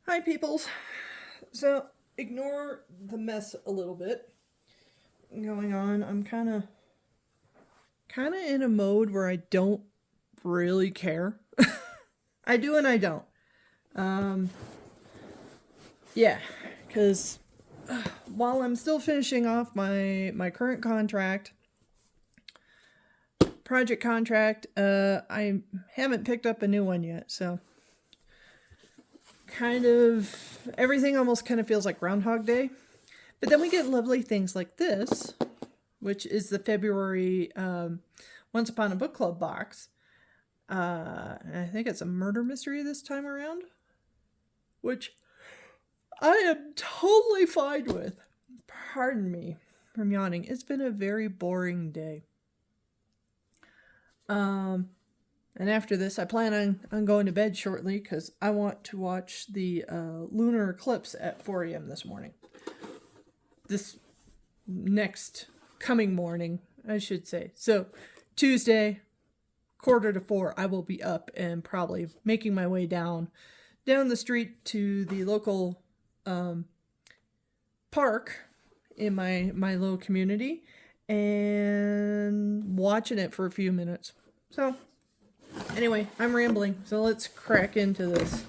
Hi, peoples. So, ignore the mess a little bit going on. I'm kind of in a mode where I don't really care. I do and I don't. Um, yeah, because while I'm still finishing off my current project contract, I haven't picked up a new one yet. So, kind of everything almost kind of feels like Groundhog Day. But then we get lovely things like this, which is the February Once Upon a Book Club box. I think it's a murder mystery this time around, which I am totally fine with. Pardon me from yawning. It's been a very boring day. Um, and after this, I plan on going to bed shortly because I want to watch the lunar eclipse at 4 a.m. this morning. This next coming morning, I should say. So, Tuesday, 3:45, I will be up and probably making my way down the street to the local park in my little community and watching it for a few minutes. So, anyway, I'm rambling. So let's crack into this,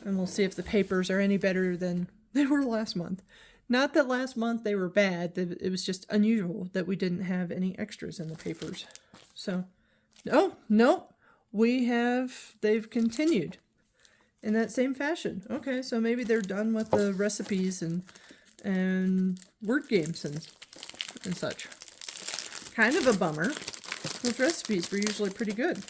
and we'll see if the papers are any better than they were last month. Not that last month they were bad. It was just unusual that we didn't have any extras in the papers. So, no, they've continued in that same fashion. Okay, so maybe they're done with the recipes and word games and such. Kind of a bummer. Those recipes were usually pretty good.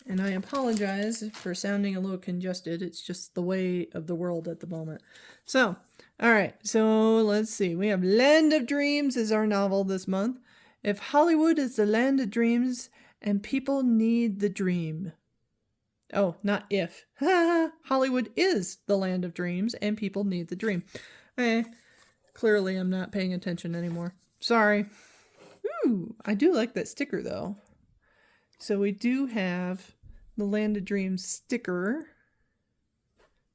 And I apologize for sounding a little congested. It's just the way of the world at the moment. So, all right. So let's see. We have Land of Dreams is our novel this month. If Hollywood is the land of dreams and people need the dream. Oh, not if. Hollywood is the land of dreams and people need the dream. Clearly I'm not paying attention anymore. Sorry. Ooh, I do like that sticker though. So we do have the Land of Dreams sticker.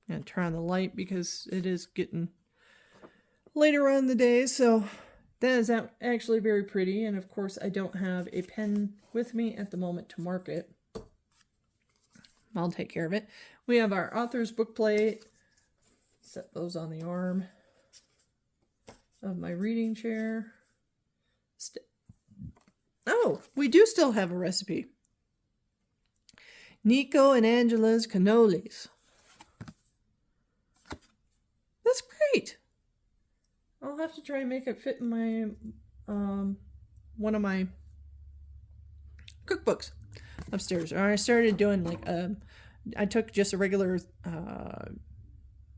I'm going to turn on the light because it is getting later on in the day. So that is actually very pretty. And of course, I don't have a pen with me at the moment to mark it. I'll take care of it. We have our author's book plate. Set those on the arm of my reading chair. Oh, we do still have a recipe. Nico and Angela's cannolis. That's great. I'll have to try and make it fit in my one of my cookbooks upstairs. Or I started doing I took just a regular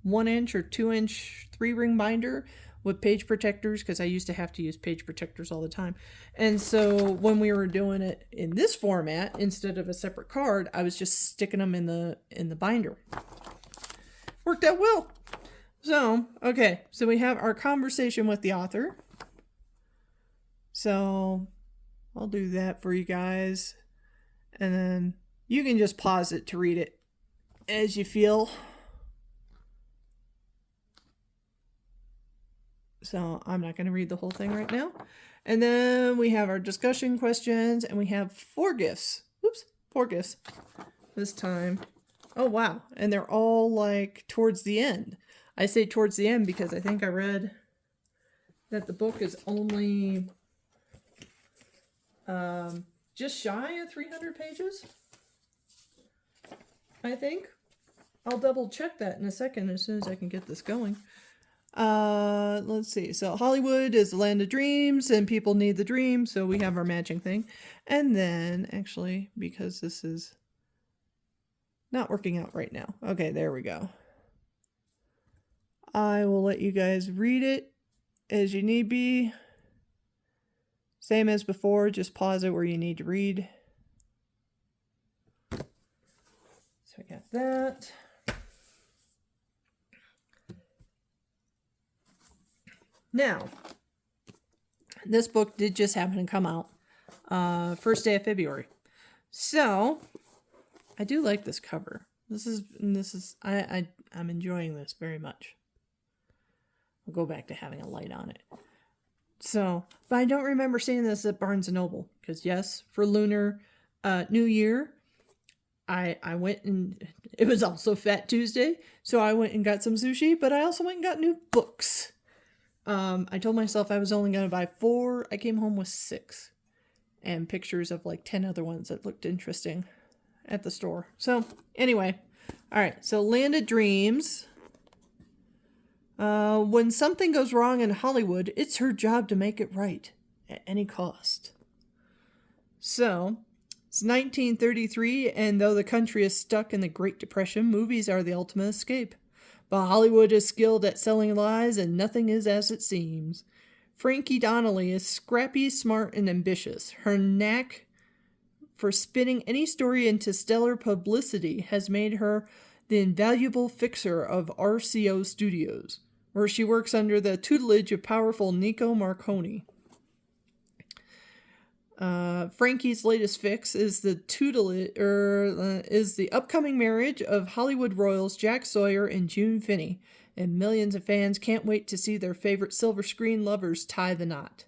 1-inch or 2-inch 3-ring binder with page protectors because I used to have to use page protectors all the time. And so when we were doing it in this format instead of a separate card, I was just sticking them in the binder. Worked out well. So, okay, so we have our conversation with the author. So, I'll do that for you guys. And then you can just pause it to read it as you feel. So I'm not going to read the whole thing right now. And then we have our discussion questions, and we have 4 gifts. Oops, 4 gifts this time. Oh, wow. And they're all like towards the end. I say towards the end because I think I read that the book is only just shy of 300 pages. I think. I'll double check that in a second as soon as I can get this going. Let's see. So Hollywood is the land of dreams and people need the dream. So we have our matching thing. And then actually, because this is not working out right now. Okay, there we go. I will let you guys read it as you need be. Same as before, just pause it where you need to read. So I got that. Now, this book did just happen to come out first day of February. So, I do like this cover. I'm enjoying this very much. I'll go back to having a light on it. So, but I don't remember seeing this at Barnes & Noble. Because yes, for Lunar New Year, I went and it was also Fat Tuesday. So I went and got some sushi, but I also went and got new books. I told myself I was only going to buy 4. I came home with 6. And pictures of like 10 other ones that looked interesting at the store. So anyway, all right. So Land of Dreams. When something goes wrong in Hollywood, it's her job to make it right at any cost. So, it's 1933, and though the country is stuck in the Great Depression, movies are the ultimate escape. But Hollywood is skilled at selling lies, and nothing is as it seems. Frankie Donnelly is scrappy, smart, and ambitious. Her knack for spinning any story into stellar publicity has made her the invaluable fixer of RCO Studios, where she works under the tutelage of powerful Nico Marconi. Frankie's latest fix is the upcoming marriage of Hollywood royals Jack Sawyer and June Finney, and millions of fans can't wait to see their favorite silver screen lovers tie the knot.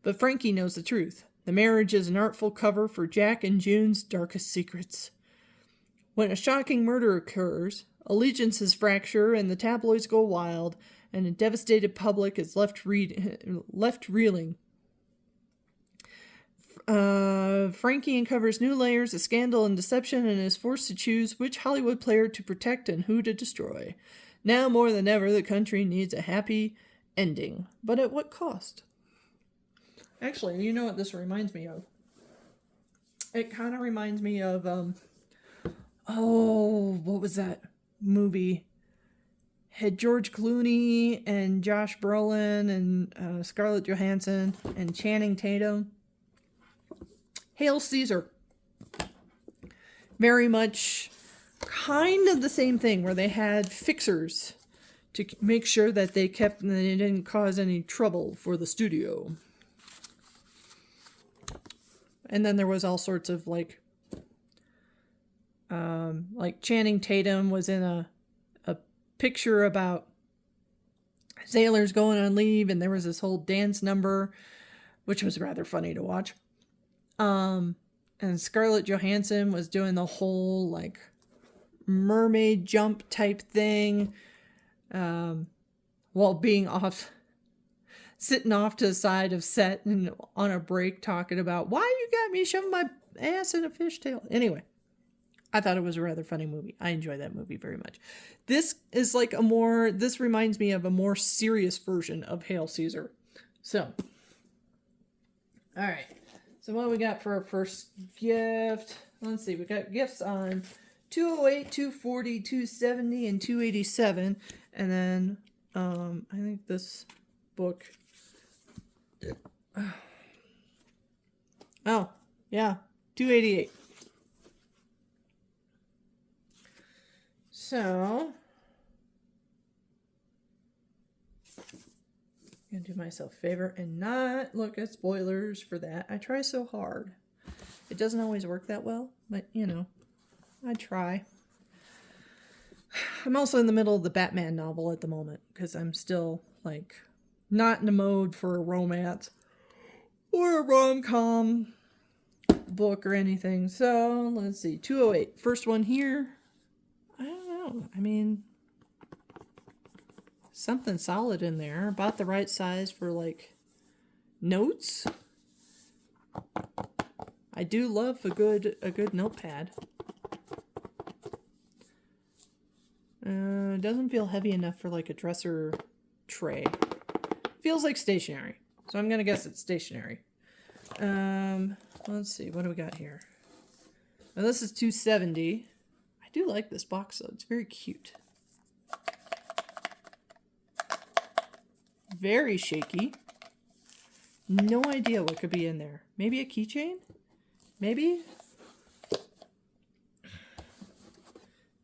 But Frankie knows the truth. The marriage is an artful cover for Jack and June's darkest secrets. When a shocking murder occurs, allegiances fracture and the tabloids go wild, and a devastated public is left reeling. Frankie uncovers new layers of scandal and deception and is forced to choose which Hollywood player to protect and who to destroy. Now more than ever, the country needs a happy ending. But at what cost? Actually, you know what this reminds me of? It kind of reminds me of, what was that movie? Had George Clooney and Josh Brolin and Scarlett Johansson and Channing Tatum. Hail Caesar. Very much kind of the same thing, where they had fixers to make sure that they didn't cause any trouble for the studio. And then there was all sorts of like Channing Tatum was in a picture about sailors going on leave, and there was this whole dance number, which was rather funny to watch. And Scarlett Johansson was doing the whole like mermaid jump type thing, while being sitting off to the side of set and on a break talking about why you got me shoving my ass in a fishtail. Anyway, I thought it was a rather funny movie. I enjoy that movie very much. This is this reminds me of a more serious version of Hail Caesar. So, all right. So what we got for our first gift? Let's see. We got gifts on 208, 240, 270, and 287. And then I think this book. Oh, yeah. 288. So, I'm going to do myself a favor and not look at spoilers for that. I try so hard. It doesn't always work that well, but you know, I try. I'm also in the middle of the Batman novel at the moment because I'm still like not in the mode for a romance or a rom-com book or anything. So let's see, 208. First one here. I don't know. I mean, something solid in there, about the right size for like notes. I do love a good notepad. Doesn't feel heavy enough for like a dresser tray. Feels like stationery, so I'm gonna guess it's stationery. Let's see, what do we got here? Now this is 270. I do like this box though, it's very cute. Very shaky. No idea what could be in there. Maybe a keychain? Maybe?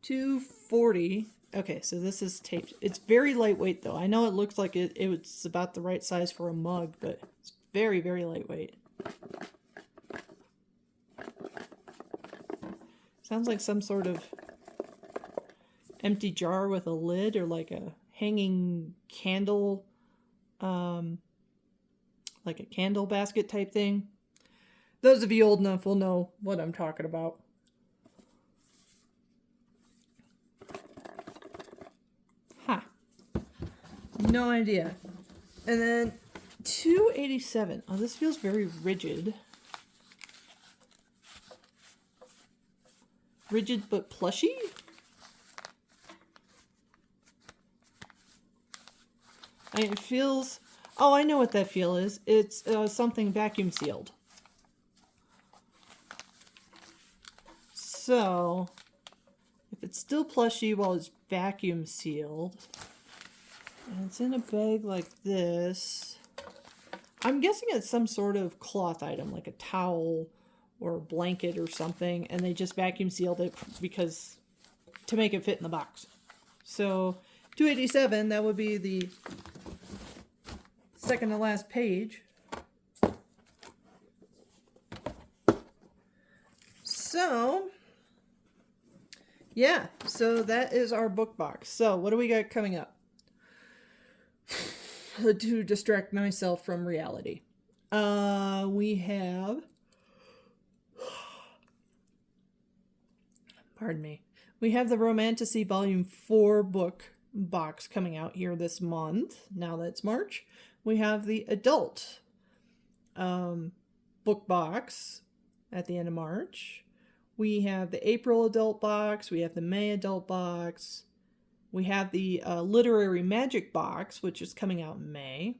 240. Okay, so this is taped. It's very lightweight though. I know it looks like it's about the right size for a mug, but it's very, very lightweight. Sounds like some sort of empty jar with a lid, or like a hanging candle, like a candle basket type thing. Those of you old enough will know what I'm talking about. Ha. No idea. And then 287. Oh, this feels very rigid. Rigid but plushy? It feels... Oh, I know what that feel is. It's something vacuum sealed. So, if it's still plushy while it's vacuum sealed, and it's in a bag like this, I'm guessing it's some sort of cloth item, like a towel or a blanket or something, and they just vacuum sealed it because to make it fit in the box. So, 287, that would be the second to last page. So, yeah, so that is our book box. So, what do we got coming up? To distract myself from reality. We have... Pardon me. We have the Romantasy Volume 4 book box coming out here this month. Now that it's March. We have the adult book box at the end of March. We have the April adult box. We have the May adult box. We have the Literary Magic box, which is coming out in May.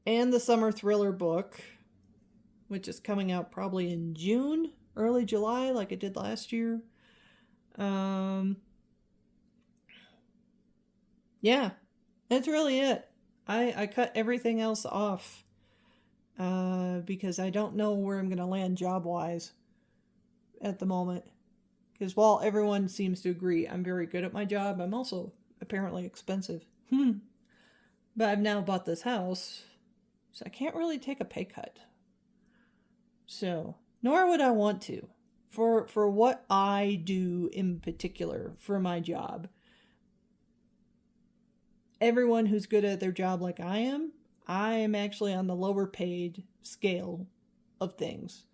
And the Summer Thriller book, which is coming out probably in June, early July, like it did last year. Yeah, that's really it. I cut everything else off because I don't know where I'm going to land job-wise at the moment. Because while everyone seems to agree I'm very good at my job, I'm also apparently expensive. But I've now bought this house, so I can't really take a pay cut. So, nor would I want to. For what I do in particular for my job, everyone who's good at their job like I am actually on the lower paid scale of things.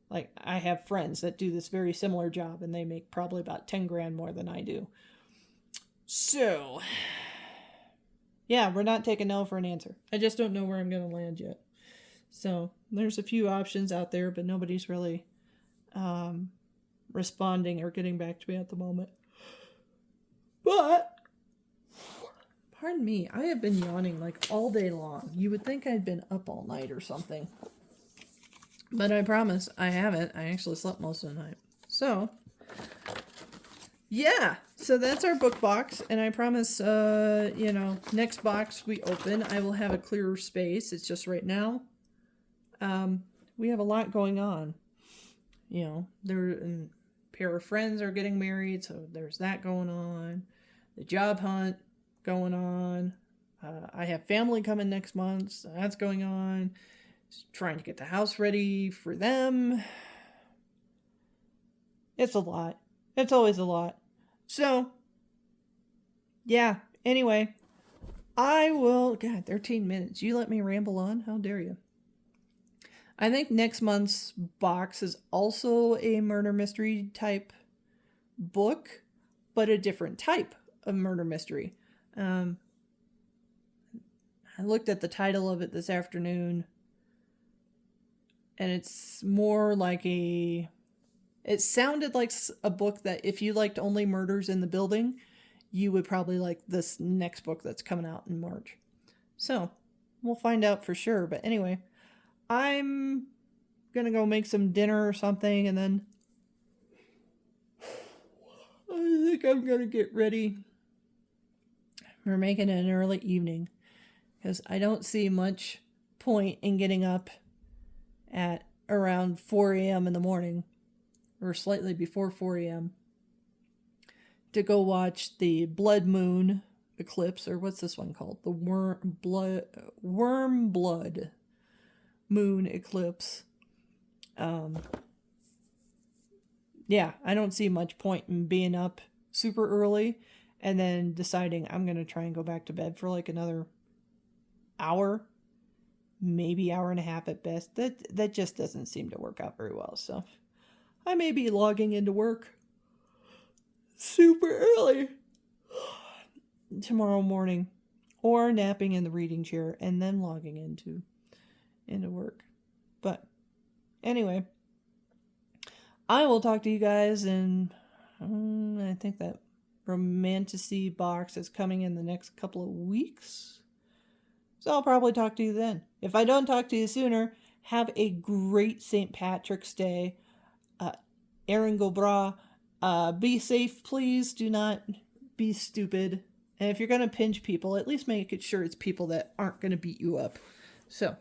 Like, I have friends that do this very similar job, and they make probably about 10 grand more than I do. So, yeah, we're not taking no for an answer. I just don't know where I'm going to land yet. So, there's a few options out there, but nobody's really responding or getting back to me at the moment. But, pardon me, I have been yawning like all day long. You would think I'd been up all night or something. But I promise I haven't. I actually slept most of the night. So, yeah. So that's our book box. And I promise, next box we open, I will have a clearer space. It's just right now, we have a lot going on. A pair of friends are getting married, so there's that going on. The job hunt going on. I have family coming next month, so that's going on. Trying to get the house ready for them. It's a lot. It's always a lot. So, yeah. Anyway, I will... God, 13 minutes. You let me ramble on? How dare you? I think next month's box is also a murder mystery type book, but a different type of murder mystery. I looked at the title of it this afternoon, and it's more like it sounded like a book that if you liked only murders in the building, you would probably like this next book that's coming out in March. So, we'll find out for sure. But anyway, I'm gonna go make some dinner or something, and then I think I'm gonna get ready. We're making it an early evening, because I don't see much point in getting up at around 4 a.m. in the morning, or slightly before 4 a.m. to go watch the blood moon eclipse, or what's this one called? The worm blood moon eclipse. yeah, I don't see much point in being up super early and then deciding I'm going to try and go back to bed for like another hour, maybe hour and a half at best. That just doesn't seem to work out very well. So I may be logging into work super early tomorrow morning, or napping in the reading chair and then logging into work. But anyway, I will talk to you guys in, I think that Romantasy box is coming in the next couple of weeks. So I'll probably talk to you then. If I don't talk to you sooner, have a great St. Patrick's Day. Erin go bra. Be safe, please. Do not be stupid. And if you're going to pinch people, at least make it sure it's people that aren't going to beat you up. So,